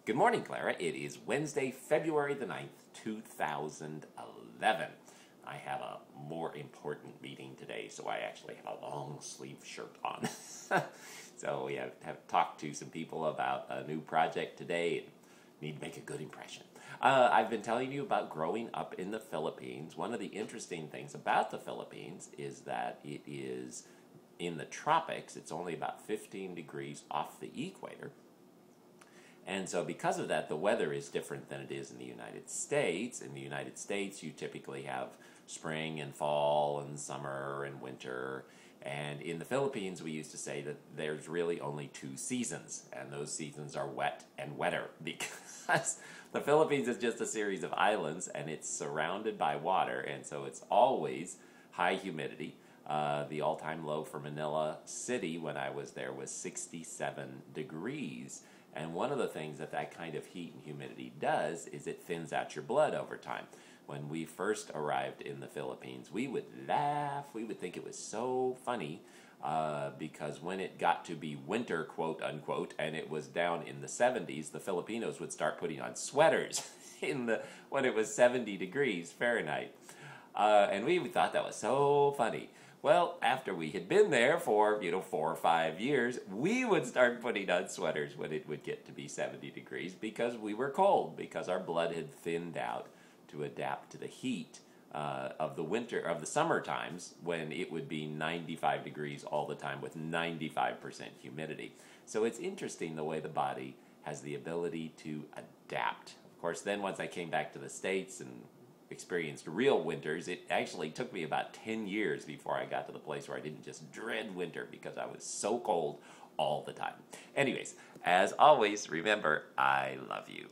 Good morning, Clara. It is Wednesday, February the 9th, 2011. I have a more important meeting today, so I actually have a long sleeve shirt on. So we have talked to some people about a new project today and need to make a good impression. I've been telling you about growing up in the Philippines. One of the interesting things about the Philippines is that it is in the tropics. It's only about 15 degrees off the equator. And so because of that, the weather is different than it is in the United States. In the United States, you typically have spring and fall and summer and winter. And in the Philippines, we used to say that there's really only two seasons, and those seasons are wet and wetter because the Philippines is just a series of islands, and it's surrounded by water, and so it's always high humidity. The all-time low for Manila City when I was there was 67 degrees. And one of the things that kind of heat and humidity does is it thins out your blood over time. When we first arrived in the Philippines, we would laugh. We would think it was so funny because when it got to be winter, quote unquote, and it was down in the 70s, the Filipinos would start putting on sweaters when it was 70 degrees Fahrenheit. And we thought that was so funny. Well, after we had been there for, 4 or 5 years, we would start putting on sweaters when it would get to be 70 degrees because we were cold, because our blood had thinned out to adapt to the heat of the summer times when it would be 95 degrees all the time with 95% humidity. So it's interesting the way the body has the ability to adapt. Of course, then once I came back to the States and experienced real winters, it actually took me about 10 years before I got to the place where I didn't just dread winter because I was so cold all the time. Anyways, as always, remember, I love you.